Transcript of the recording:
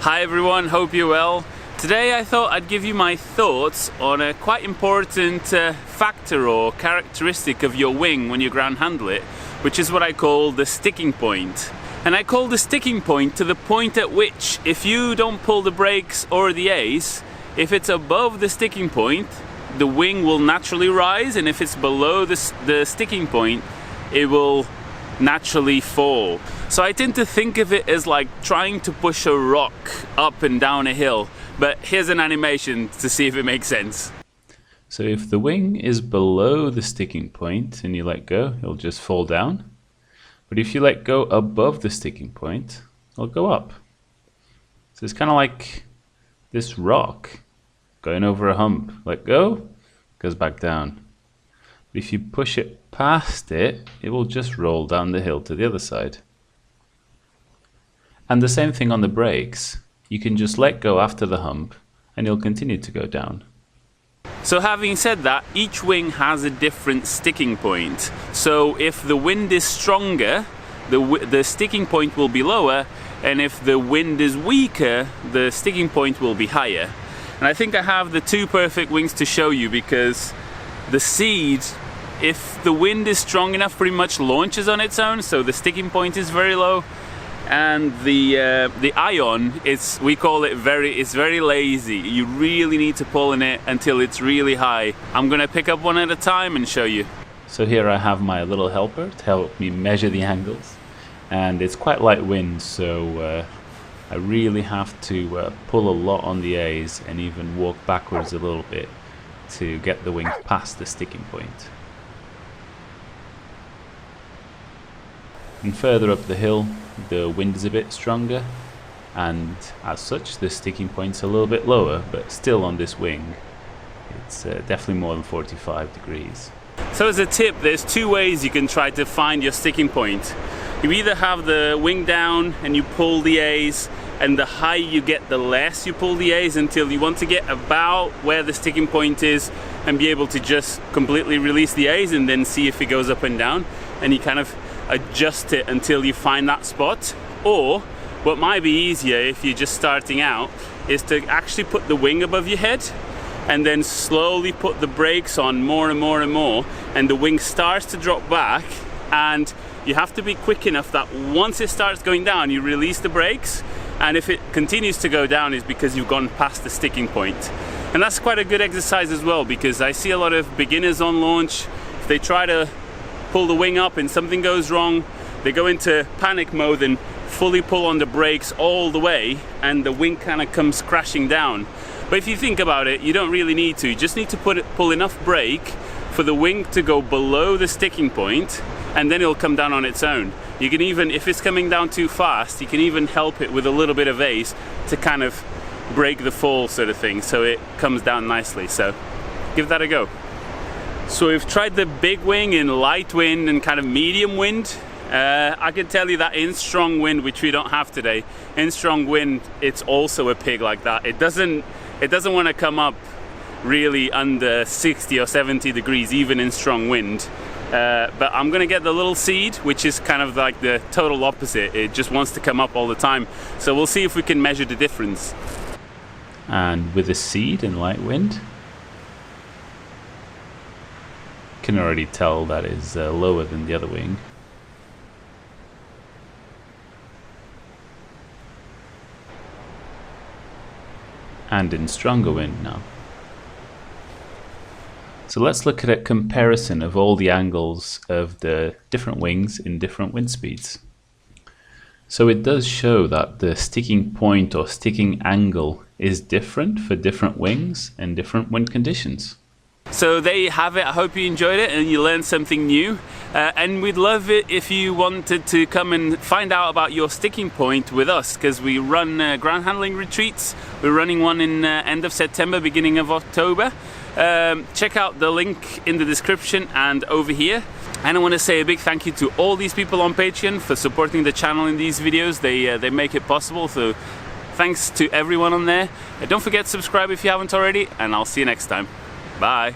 Hi everyone, hope you're well. Today I thought I'd give you my thoughts on a quite important factor or characteristic of your wing when you ground handle it, which is what I call the sticking point. And I call the sticking point to the point at which, if you don't pull the brakes or the A's, if it's above the sticking point, the wing will naturally rise, and if it's below the sticking point, it will naturally fall. So I tend to think of it as like trying to push a rock up and down a hill, but here's an animation to see if it makes sense. So if the wing is below the sticking point and you let go, it'll just fall down. But if you let go above the sticking point, it'll go up. So it's kind of like this rock going over a hump. Let go, goes back down. But if you push it past it, it will just roll down the hill to the other side. And the same thing on the brakes. You can just let go after the hump and it'll continue to go down. So having said that, each wing has a different sticking point. So if the wind is stronger, the sticking point will be lower, and if the wind is weaker, the sticking point will be higher. And I think I have the two perfect wings to show you, because the seed, if the wind is strong enough, pretty much launches on its own, so the sticking point is very low. And the ion, we call it it's very lazy. You really need to pull in it until it's really high. I'm gonna pick up one at a time and show you. So here I have my little helper to help me measure the angles, and it's quite light wind, so I really have to pull a lot on the A's and even walk backwards a little bit to get the wing past the sticking point. And further up the hill, the wind is a bit stronger, and as such the sticking point's a little bit lower, but still on this wing it's definitely more than 45 degrees. So as a tip, there's two ways you can try to find your sticking point. You either have the wing down and you pull the A's, and the higher you get, the less you pull the A's, until you want to get about where the sticking point is and be able to just completely release the A's and then see if it goes up and down, and you kind of adjust it until you find that spot. Or what might be easier if you're just starting out is to actually put the wing above your head and then slowly put the brakes on more and more and more, and the wing starts to drop back, and you have to be quick enough that once it starts going down you release the brakes, and if it continues to go down is because you've gone past the sticking point. And that's quite a good exercise as well, because I see a lot of beginners on launch, if they try to pull the wing up and something goes wrong, they go into panic mode and fully pull on the brakes all the way, and the wing kind of comes crashing down. But if you think about it, you don't really need to. You just need to pull enough brake for the wing to go below the sticking point, and then it'll come down on its own. You can even, if it's coming down too fast, you can even help it with a little bit of A's to kind of break the fall sort of thing, so it comes down nicely. So give that a go. So we've tried the big wing in light wind and kind of medium wind. I can tell you that in strong wind, which we don't have today, in strong wind it's also a pig like that. It doesn't want to come up really under 60 or 70 degrees even in strong wind. But I'm gonna get the little seed, which is kind of like the total opposite. It just wants to come up all the time. So we'll see if we can measure the difference. And with the seed in light wind, can already tell that is lower than the other wing. And in stronger wind now. So let's look at a comparison of all the angles of the different wings in different wind speeds. So it does show that the sticking point or sticking angle is different for different wings and different wind conditions. So there you have it. I hope you enjoyed it and you learned something new. And we'd love it if you wanted to come and find out about your sticking point with us, because we run ground handling retreats. We're running one in end of September, beginning of October. Check out the link in the description and over here. And I want to say a big thank you to all these people on Patreon for supporting the channel in these videos. They make it possible. So thanks to everyone on there. Don't forget to subscribe if you haven't already, and I'll see you next time. Bye.